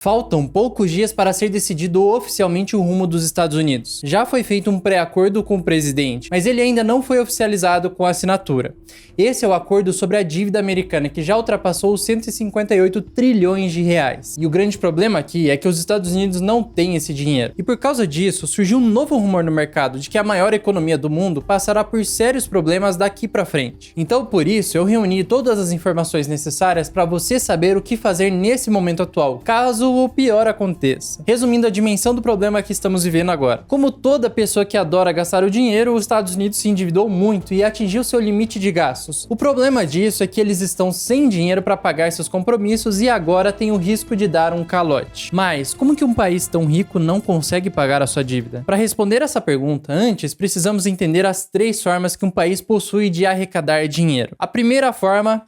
Faltam poucos dias para ser decidido oficialmente o rumo dos Estados Unidos. Já foi feito um pré-acordo com o presidente, mas ele ainda não foi oficializado com a assinatura. Esse é o acordo sobre a dívida americana, que já ultrapassou os 158 trilhões de reais. E o grande problema aqui é que os Estados Unidos não têm esse dinheiro. E por causa disso, surgiu um novo rumor no mercado de que a maior economia do mundo passará por sérios problemas daqui para frente. Então, por isso, eu reuni todas as informações necessárias para você saber o que fazer nesse momento atual, caso o pior aconteça. Resumindo a dimensão do problema que estamos vivendo agora. Como toda pessoa que adora gastar o dinheiro, os Estados Unidos se endividou muito e atingiu seu limite de gastos. O problema disso é que eles estão sem dinheiro para pagar seus compromissos e agora tem o risco de dar um calote. Mas como que um país tão rico não consegue pagar a sua dívida? Para responder essa pergunta, antes precisamos entender as 3 formas que um país possui de arrecadar dinheiro. A primeira forma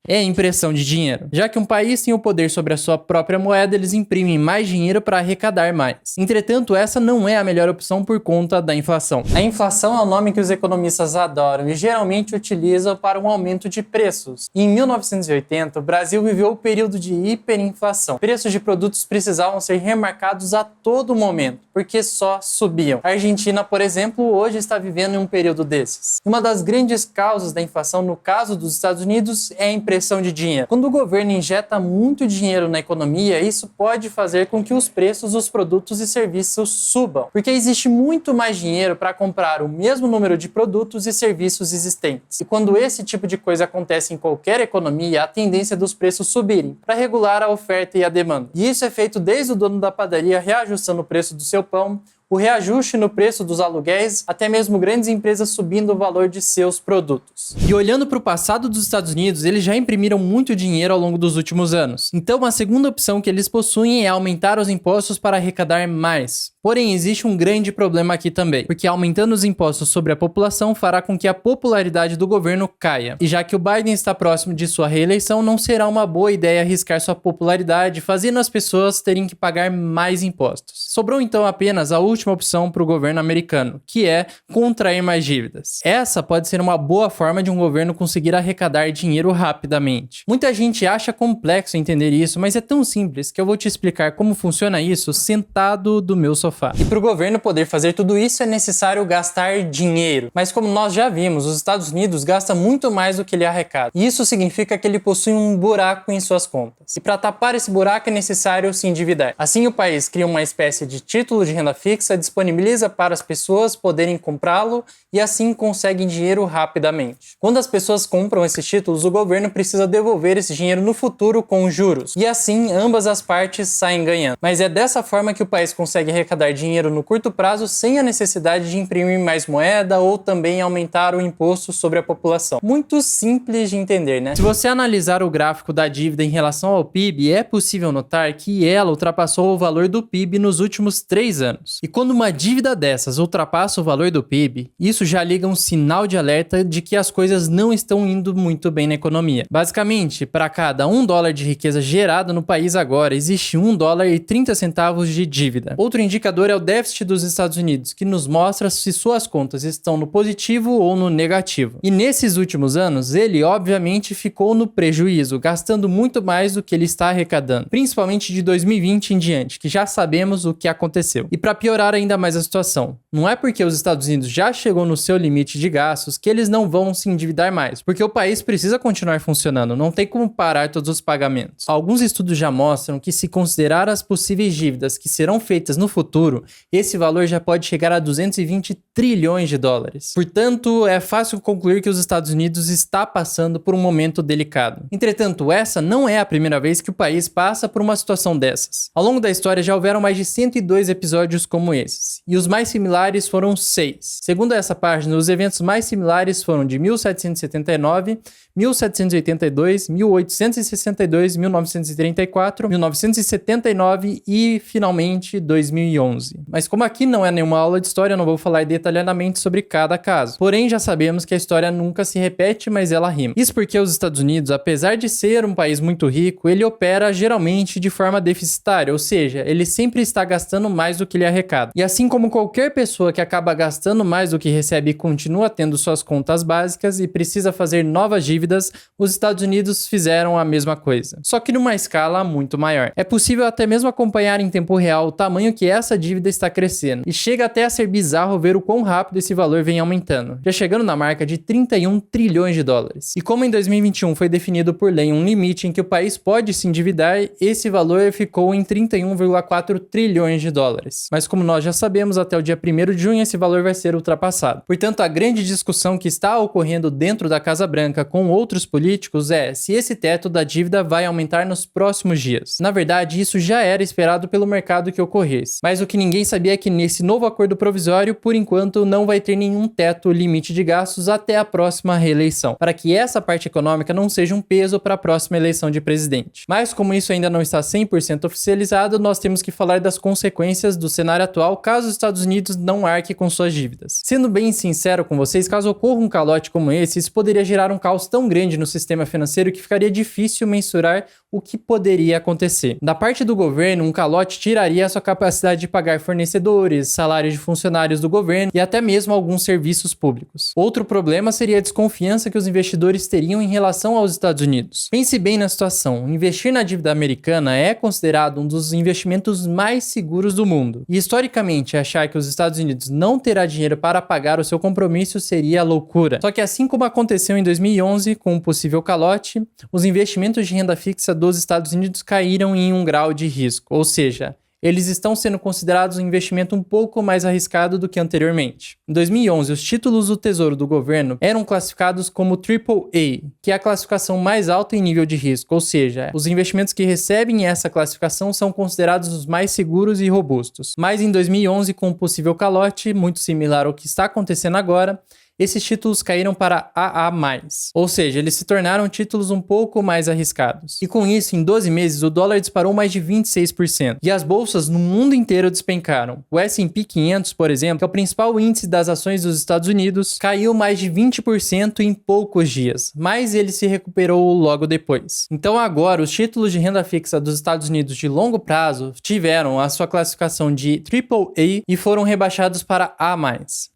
é a impressão de dinheiro. Já que um país tem o poder sobre a sua própria moeda, eles imprimem mais dinheiro para arrecadar mais. Entretanto, essa não é a melhor opção por conta da inflação. A inflação é o nome que os economistas adoram e geralmente utilizam para um aumento de preços. Em 1980, o Brasil viveu o período de hiperinflação. Preços de produtos precisavam ser remarcados a todo momento, porque só subiam. A Argentina, por exemplo, hoje está vivendo em um período desses. Uma das grandes causas da inflação, no caso dos Estados Unidos, é a impressão de dinheiro. Quando o governo injeta muito dinheiro na economia, isso pode fazer com que os preços dos produtos e serviços subam, porque existe muito mais dinheiro para comprar o mesmo número de produtos e serviços existentes. E quando esse tipo de coisa acontece em qualquer economia, a tendência dos preços subirem, para regular a oferta e a demanda. E isso é feito desde o dono da padaria reajustando o preço do seu pão, o reajuste no preço dos aluguéis, até mesmo grandes empresas subindo o valor de seus produtos. E olhando para o passado dos Estados Unidos, eles já imprimiram muito dinheiro ao longo dos últimos anos. Então, a segunda opção que eles possuem é aumentar os impostos para arrecadar mais. Porém, existe um grande problema aqui também, porque aumentando os impostos sobre a população fará com que a popularidade do governo caia. E já que o Biden está próximo de sua reeleição, não será uma boa ideia arriscar sua popularidade, fazendo as pessoas terem que pagar mais impostos. Sobrou então apenas a última opção para o governo americano, que é contrair mais dívidas. Essa pode ser uma boa forma de um governo conseguir arrecadar dinheiro rapidamente. Muita gente acha complexo entender isso, mas é tão simples que eu vou te explicar como funciona isso sentado do meu sofá. E para o governo poder fazer tudo isso é necessário gastar dinheiro. Mas como nós já vimos, os Estados Unidos gastam muito mais do que ele arrecada. E isso significa que ele possui um buraco em suas contas. E para tapar esse buraco é necessário se endividar. Assim o país cria uma espécie de título de renda fixa, disponibiliza para as pessoas poderem comprá-lo e assim conseguem dinheiro rapidamente. Quando as pessoas compram esses títulos, o governo precisa devolver esse dinheiro no futuro com juros. E assim ambas as partes saem ganhando. Mas é dessa forma que o país consegue arrecadar dinheiro no curto prazo sem a necessidade de imprimir mais moeda ou também aumentar o imposto sobre a população. Muito simples de entender, né? Se você analisar o gráfico da dívida em relação ao PIB, é possível notar que ela ultrapassou o valor do PIB nos últimos 3 anos. E quando uma dívida dessas ultrapassa o valor do PIB, isso já liga um sinal de alerta de que as coisas não estão indo muito bem na economia. Basicamente, para cada $1 de riqueza gerada no país agora, existe $1,30 de dívida. Outro indicador é o déficit dos Estados Unidos, que nos mostra se suas contas estão no positivo ou no negativo. E nesses últimos anos, ele obviamente ficou no prejuízo, gastando muito mais do que ele está arrecadando, principalmente de 2020 em diante, que já sabemos o que aconteceu. E para piorar ainda mais a situação, não é porque os Estados Unidos já chegou no seu limite de gastos que eles não vão se endividar mais, porque o país precisa continuar funcionando, não tem como parar todos os pagamentos. Alguns estudos já mostram que se considerar as possíveis dívidas que serão feitas no futuro, esse valor já pode chegar a 220 trilhões de dólares. Portanto, é fácil concluir que os Estados Unidos está passando por um momento delicado. Entretanto, essa não é a primeira vez que o país passa por uma situação dessas. Ao longo da história já houveram mais de 102 episódios como esses, e os mais similares foram 6. Segundo essa página, os eventos mais similares foram de 1779, 1782, 1862, 1934, 1979 e, finalmente, 2011. Mas como aqui não é nenhuma aula de história, eu não vou falar detalhadamente sobre cada caso. Porém, já sabemos que a história nunca se repete, mas ela rima. Isso porque os Estados Unidos, apesar de ser um país muito rico, ele opera geralmente de forma deficitária, ou seja, ele sempre está gastando mais do que ele arrecada. mercado. E assim como qualquer pessoa que acaba gastando mais do que recebe e continua tendo suas contas básicas e precisa fazer novas dívidas, os Estados Unidos fizeram a mesma coisa, só que numa escala muito maior. É possível até mesmo acompanhar em tempo real o tamanho que essa dívida está crescendo, e chega até a ser bizarro ver o quão rápido esse valor vem aumentando, já chegando na marca de 31 trilhões de dólares. E como em 2021 foi definido por lei um limite em que o país pode se endividar, esse valor ficou em 31,4 trilhões de dólares. Mas como nós já sabemos, até o dia 1º de junho esse valor vai ser ultrapassado. Portanto, a grande discussão que está ocorrendo dentro da Casa Branca com outros políticos é se esse teto da dívida vai aumentar nos próximos dias. Na verdade, isso já era esperado pelo mercado que ocorresse. Mas o que ninguém sabia é que nesse novo acordo provisório, por enquanto, não vai ter nenhum teto limite de gastos até a próxima reeleição, para que essa parte econômica não seja um peso para a próxima eleição de presidente. Mas como isso ainda não está 100% oficializado, nós temos que falar das consequências do cenário atual caso os Estados Unidos não arque com suas dívidas. Sendo bem sincero com vocês, caso ocorra um calote como esse, isso poderia gerar um caos tão grande no sistema financeiro que ficaria difícil mensurar o que poderia acontecer. Da parte do governo, um calote tiraria a sua capacidade de pagar fornecedores, salários de funcionários do governo e até mesmo alguns serviços públicos. Outro problema seria a desconfiança que os investidores teriam em relação aos Estados Unidos. Pense bem na situação. Investir na dívida americana é considerado um dos investimentos mais seguros do mundo. E historicamente, achar que os Estados Unidos não terá dinheiro para pagar o seu compromisso seria loucura. Só que assim como aconteceu em 2011 com um possível calote, os investimentos de renda fixa dos Estados Unidos caíram em um grau de risco, ou seja, eles estão sendo considerados um investimento um pouco mais arriscado do que anteriormente. Em 2011, os títulos do Tesouro do governo eram classificados como AAA, que é a classificação mais alta em nível de risco, ou seja, os investimentos que recebem essa classificação são considerados os mais seguros e robustos. Mas em 2011, com um possível calote, muito similar ao que está acontecendo agora, esses títulos caíram para AA+, ou seja, eles se tornaram títulos um pouco mais arriscados. E com isso, em 12 meses, o dólar disparou mais de 26%. E as bolsas no mundo inteiro despencaram. O S&P 500, por exemplo, que é o principal índice das ações dos Estados Unidos, caiu mais de 20% em poucos dias, mas ele se recuperou logo depois. Então agora, os títulos de renda fixa dos Estados Unidos de longo prazo tiveram a sua classificação de AAA e foram rebaixados para A+.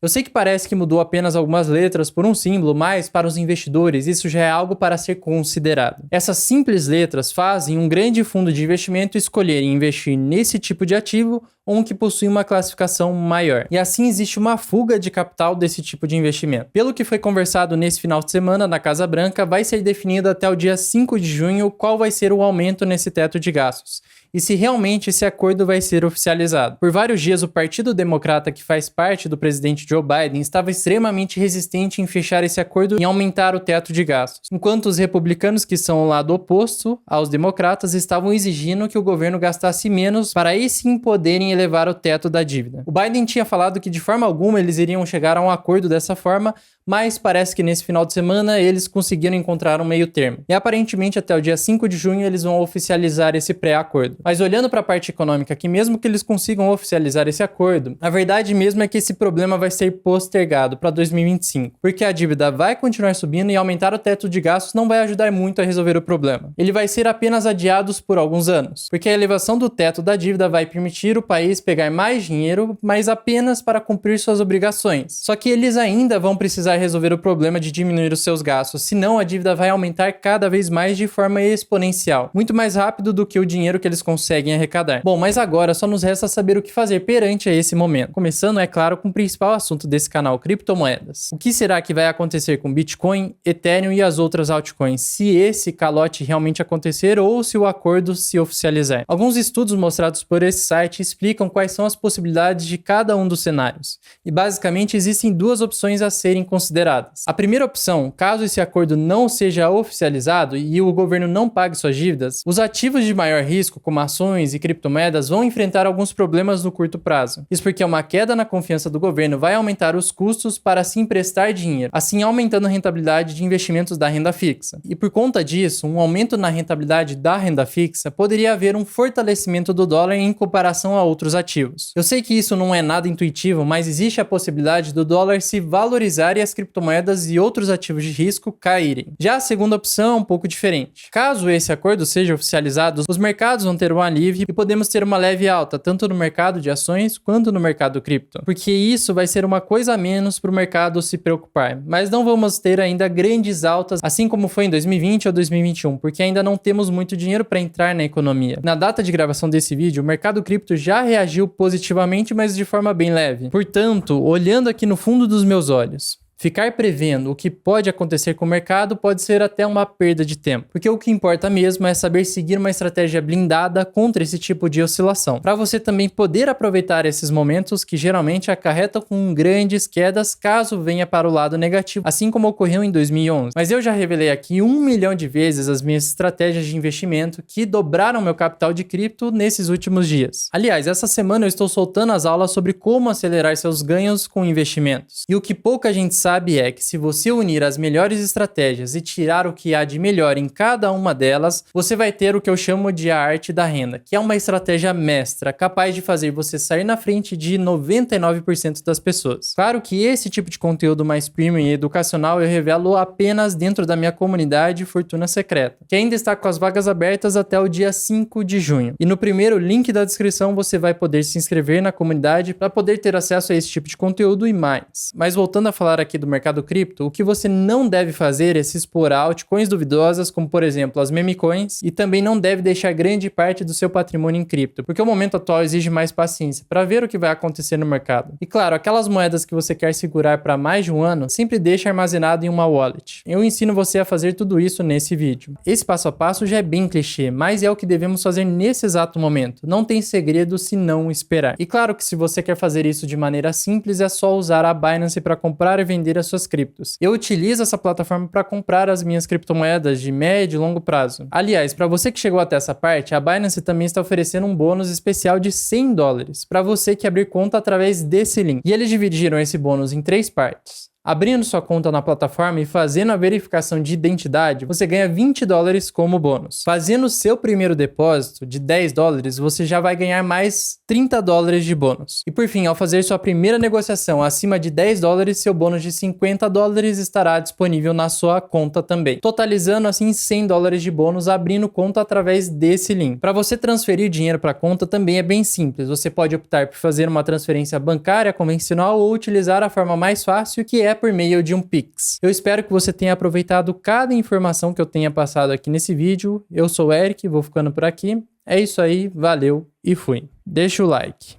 Eu sei que parece que mudou apenas algumas letras por um símbolo, mas para os investidores isso já é algo para ser considerado. Essas simples letras fazem um grande fundo de investimento escolher investir nesse tipo de ativo ou um que possui uma classificação maior. E assim existe uma fuga de capital desse tipo de investimento. Pelo que foi conversado nesse final de semana na Casa Branca, vai ser definido até o dia 5 de junho qual vai ser o aumento nesse teto de gastos e se realmente esse acordo vai ser oficializado. Por vários dias, o Partido Democrata, que faz parte do presidente Joe Biden, estava extremamente resistente em fechar esse acordo e aumentar o teto de gastos, enquanto os republicanos, que são o lado oposto aos democratas, estavam exigindo que o governo gastasse menos para aí sim poderem elevar o teto da dívida. O Biden tinha falado que de forma alguma eles iriam chegar a um acordo dessa forma, mas parece que nesse final de semana eles conseguiram encontrar um meio termo. E aparentemente até o dia 5 de junho eles vão oficializar esse pré-acordo. Mas olhando para a parte econômica, que mesmo que eles consigam oficializar esse acordo, a verdade mesmo é que esse problema vai ser postergado para 2025, porque a dívida vai continuar subindo e aumentar o teto de gastos não vai ajudar muito a resolver o problema. Ele vai ser apenas adiado por alguns anos, porque a elevação do teto da dívida vai permitir o país pegar mais dinheiro, mas apenas para cumprir suas obrigações. Só que eles ainda vão precisar resolver o problema de diminuir os seus gastos, senão a dívida vai aumentar cada vez mais de forma exponencial, muito mais rápido do que o dinheiro que eles conseguem arrecadar. Bom, mas agora só nos resta saber o que fazer perante a esse momento. Começando, é claro, com o principal assunto desse canal, criptomoedas. O que será que vai acontecer com Bitcoin, Ethereum e as outras altcoins, se esse calote realmente acontecer ou se o acordo se oficializar? Alguns estudos mostrados por esse site explicam quais são as possibilidades de cada um dos cenários. E basicamente existem duas opções a serem consideradas. A primeira opção, caso esse acordo não seja oficializado e o governo não pague suas dívidas, os ativos de maior risco, como ações e criptomoedas, vão enfrentar alguns problemas no curto prazo. Isso porque uma queda na confiança do governo vai aumentar os custos para assim emprestar dinheiro, assim aumentando a rentabilidade de investimentos da renda fixa. E por conta disso, um aumento na rentabilidade da renda fixa, poderia haver um fortalecimento do dólar em comparação a outros ativos. Eu sei que isso não é nada intuitivo, mas existe a possibilidade do dólar se valorizar e as criptomoedas e outros ativos de risco caírem. Já a segunda opção é um pouco diferente. Caso esse acordo seja oficializado, os mercados vão ter um alívio e podemos ter uma leve alta, tanto no mercado de ações quanto no mercado cripto, porque isso vai ser uma coisa a menos para o mercado se preocupar. Mas não vamos ter ainda grandes altas, assim como foi em 2020 ou 2021, porque ainda não temos muito dinheiro para entrar na economia. Na data de gravação desse vídeo, o mercado cripto já reagiu positivamente, mas de forma bem leve. Portanto, olhando aqui no fundo dos meus olhos, ficar prevendo o que pode acontecer com o mercado pode ser até uma perda de tempo, porque o que importa mesmo é saber seguir uma estratégia blindada contra esse tipo de oscilação, para você também poder aproveitar esses momentos que geralmente acarretam com grandes quedas caso venha para o lado negativo, assim como ocorreu em 2011. Mas eu já revelei aqui 1 milhão de vezes as minhas estratégias de investimento que dobraram meu capital de cripto nesses últimos dias. Aliás, essa semana eu estou soltando as aulas sobre como acelerar seus ganhos com investimentos. E o que pouca gente sabe é que se você unir as melhores estratégias e tirar o que há de melhor em cada uma delas, você vai ter o que eu chamo de a arte da renda, que é uma estratégia mestra, capaz de fazer você sair na frente de 99% das pessoas. Claro que esse tipo de conteúdo mais premium e educacional eu revelo apenas dentro da minha comunidade Fortuna Secreta, que ainda está com as vagas abertas até o dia 5 de junho. E no primeiro link da descrição você vai poder se inscrever na comunidade para poder ter acesso a esse tipo de conteúdo e mais. Mas voltando a falar aqui do mercado cripto, o que você não deve fazer é se expor a altcoins duvidosas, como por exemplo as meme coins, e também não deve deixar grande parte do seu patrimônio em cripto, porque o momento atual exige mais paciência para ver o que vai acontecer no mercado. E claro, aquelas moedas que você quer segurar para mais de um ano, sempre deixe armazenado em uma wallet. Eu ensino você a fazer tudo isso nesse vídeo. Esse passo a passo já é bem clichê, mas é o que devemos fazer nesse exato momento. Não tem segredo se não esperar. E claro que se você quer fazer isso de maneira simples, é só usar a Binance para comprar e vender as suas criptos. Eu utilizo essa plataforma para comprar as minhas criptomoedas de médio e longo prazo. Aliás, para você que chegou até essa parte, a Binance também está oferecendo um bônus especial de $100 para você que abrir conta através desse link. E eles dividiram esse bônus em 3 partes. Abrindo sua conta na plataforma e fazendo a verificação de identidade, você ganha $20 como bônus. Fazendo seu primeiro depósito de $10, você já vai ganhar mais $30 de bônus. E por fim, ao fazer sua primeira negociação acima de $10, seu bônus de $50 estará disponível na sua conta também, totalizando assim $100 de bônus abrindo conta através desse link. Para você transferir dinheiro para a conta também é bem simples. Você pode optar por fazer uma transferência bancária convencional ou utilizar a forma mais fácil, que é por meio de um Pix. Eu espero que você tenha aproveitado cada informação que eu tenha passado aqui nesse vídeo. Eu sou o Eric, vou ficando por aqui. É isso aí, valeu e fui. Deixa o like.